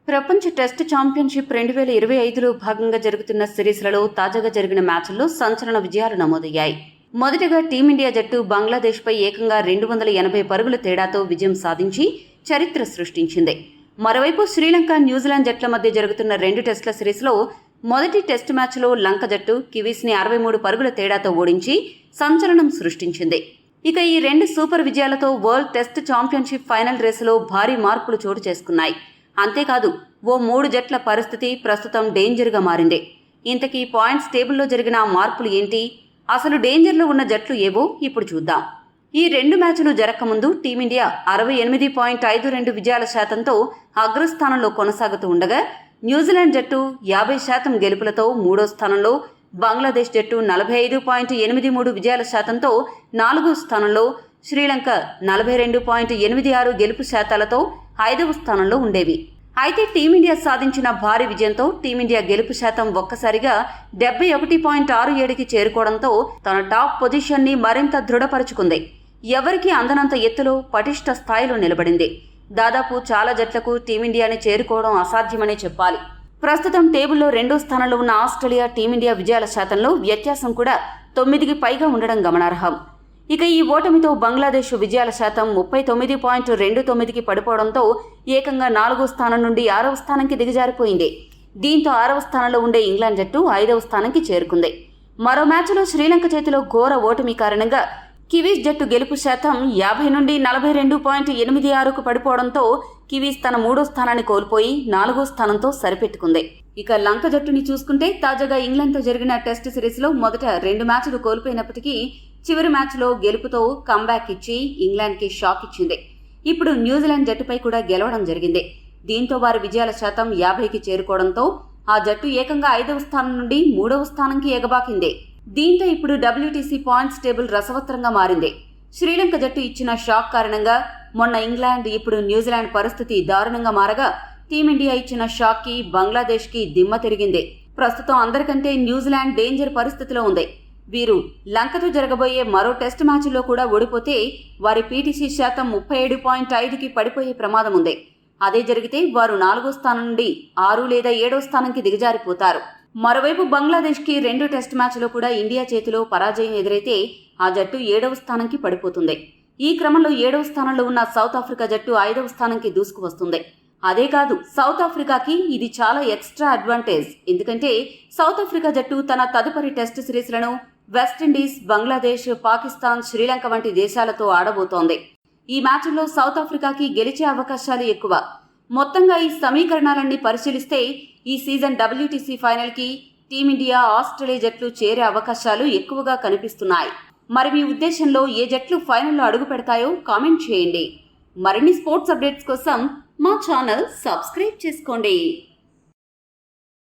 ప్రపంచ test championship 2025లో భాగంగా జరుగుతున్న సిరీస్లలో తాజాగా జరిగిన మ్యాచ్ల్లో సంచలన విజయాలు నమోదయ్యాయి. మొదటగా టీమిండియా జట్టు బంగ్లాదేశ్పై ఏకంగా 280 పరుగుల తేడాతో విజయం సాధించి చరిత్ర సృష్టించింది. మరోవైపు శ్రీలంక, న్యూజిలాండ్ జట్ల మధ్య జరుగుతున్న 2 టెస్టుల సిరీస్లో మొదటి టెస్టు మ్యాచ్లో లంక జట్టు కివీస్ని 63 పరుగుల తేడాతో ఓడించి సంచలనం సృష్టించింది. ఇక ఈ 2 సూపర్ విజయాలతో వరల్డ్ టెస్ట్ ఛాంపియన్షిప్ ఫైనల్ రేసులో భారీ మార్పులు చోటు చేసుకున్నాయి. అంతేకాదు, ఓ 3 జట్ల పరిస్థితి ప్రస్తుతం డేంజర్గా మారింది. ఇంతకీ పాయింట్స్ టేబుల్లో జరిగిన మార్పులు ఏంటి, అసలు డేంజర్లో ఉన్న జట్లు ఏవో ఇప్పుడు చూద్దాం. ఈ 2 మ్యాచ్లు జరగకముందు టీమిండియా 68.52 విజయాల శాతంతో అగ్రస్థానంలో కొనసాగుతూ ఉండగా, న్యూజిలాండ్ జట్టు 50% గెలుపులతో 3వ స్థానంలో, బంగ్లాదేశ్ జట్టు 45.83 విజయాల శాతంతో 4వ స్థానంలో, శ్రీలంక 42.86 గెలుపు శాతాలతో 5వ స్థానంలో ఉండేవి. అయితే టీమిండియా సాధించిన భారీ విజయంతో టీమిండియా గెలుపు శాతం ఒక్కసారిగా 71.67కి చేరుకోవడంతో తన టాప్ పొజిషన్ని మరింత దృఢపరుచుకుంది. ఎవరికీ అందనంత ఎత్తులో పటిష్ట స్థాయిలో నిలబడింది. దాదాపు చాలా జట్లకు టీమిండియాని చేరుకోవడం అసాధ్యమనే చెప్పాలి. ప్రస్తుతం టేబుల్లో 2వ స్థానంలో ఉన్న ఆస్ట్రేలియా టీమిండియా విజయాల శాతంలో వ్యత్యాసం కూడా 9కి పైగా ఉండడం గమనార్హం. ఇక ఈ ఓటమితో బంగ్లాదేశ్ విజయాల శాతం 39.29కి పడిపోవడంతో ఏకంగా 4వ స్థానం నుండి 6వ స్థానంకి దిగజారిపోయింది. దీంతో 6వ స్థానంలో ఉండే ఇంగ్లాండ్ జట్టు 5వ స్థానంకి చేరుకుంది. మరో మ్యాచ్లో శ్రీలంక చేతిలో ఘోర ఓటమి కారణంగా కివీస్ జట్టు గెలుపు శాతం 50 నుండి 42.86కు పడిపోవడంతో కివీస్ తన 3వ స్థానాన్ని కోల్పోయి 4వ స్థానంతో సరిపెట్టుకుంది. ఇక లంక జట్టుని చూసుకుంటే తాజాగా ఇంగ్లాండ్తో జరిగిన టెస్ట్ సిరీస్లో మొదట 2 మ్యాచ్లు కోల్పోయినప్పటికీ చివరి మ్యాచ్లో గెలుపుతో కంబ్యాక్ ఇచ్చి ఇంగ్లాండ్కి షాక్ ఇచ్చింది. ఇప్పుడు న్యూజిలాండ్ జట్టుపై కూడా గెలవడం జరిగింది. దీంతో వారి విజయాల శాతం 50కి చేరుకోవడంతో ఆ జట్టు ఏకంగా 5వ స్థానం నుండి 3వ స్థానంకి ఎగబాకింది. దీంతో ఇప్పుడు WTC పాయింట్స్ టేబుల్ రసవత్రంగా మారింది. శ్రీలంక జట్టు ఇచ్చిన షాక్ కారణంగా మొన్న ఇంగ్లాండ్, ఇప్పుడు న్యూజిలాండ్ పరిస్థితి దారుణంగా మారగా టీమిండియా ఇచ్చిన షాక్కి బంగ్లాదేశ్కి దిమ్మ తిరిగింది. ప్రస్తుతం అందరికంటే న్యూజిలాండ్ డేంజర్ పరిస్థితిలో ఉంది. వీరు లంకతో జరగబోయే మరో టెస్ట్ మ్యాచ్లో కూడా ఓడిపోతే వారి PTC శాతం 37.5కి పడిపోయే ప్రమాదం ఉంది. అదే జరిగితే వారు 4వ స్థానం నుండి 6 లేదా 7వ స్థానంకి దిగజారిపోతారు. మరోవైపు బంగ్లాదేశ్కి 2 టెస్ట్ మ్యాచ్లో కూడా ఇండియా చేతిలో పరాజయం ఎదురైతే ఆ జట్టు 7వ స్థానంకి పడిపోతుంది. ఈ క్రమంలో 7వ స్థానంలో ఉన్న సౌత్ ఆఫ్రికా జట్టు 5వ స్థానంకి దూసుకువస్తుంది. అదే కాదు, సౌత్ ఆఫ్రికాకి ఇది చాలా ఎక్స్ట్రా అడ్వాంటేజ్. ఎందుకంటే సౌత్ ఆఫ్రికా జట్టు తన తదుపరి టెస్ట్ సిరీస్లను వెస్టిండీస్, బంగ్లాదేశ్, పాకిస్తాన్, శ్రీలంక వంటి దేశాలతో ఆడబోతోంది. ఈ మ్యాచ్ల్లో సౌత్ ఆఫ్రికాకి గెలిచే అవకాశాలు ఎక్కువ. మొత్తంగా ఈ సమీకరణాలన్నీ పరిశీలిస్తే ఈ సీజన్ WTC ఫైనల్కి టీమిండియా, ఆస్ట్రేలియా జట్లు చేరే అవకాశాలు ఎక్కువగా కనిపిస్తున్నాయి. మరి మీ ఉద్దేశంలో ఏ జట్లు ఫైనల్లో అడుగు పెడతాయో కామెంట్ చేయండి. మరిన్ని స్పోర్ట్స్ అప్డేట్స్ కోసం మా ఛానల్ సబ్స్క్రైబ్ చేసుకోండి.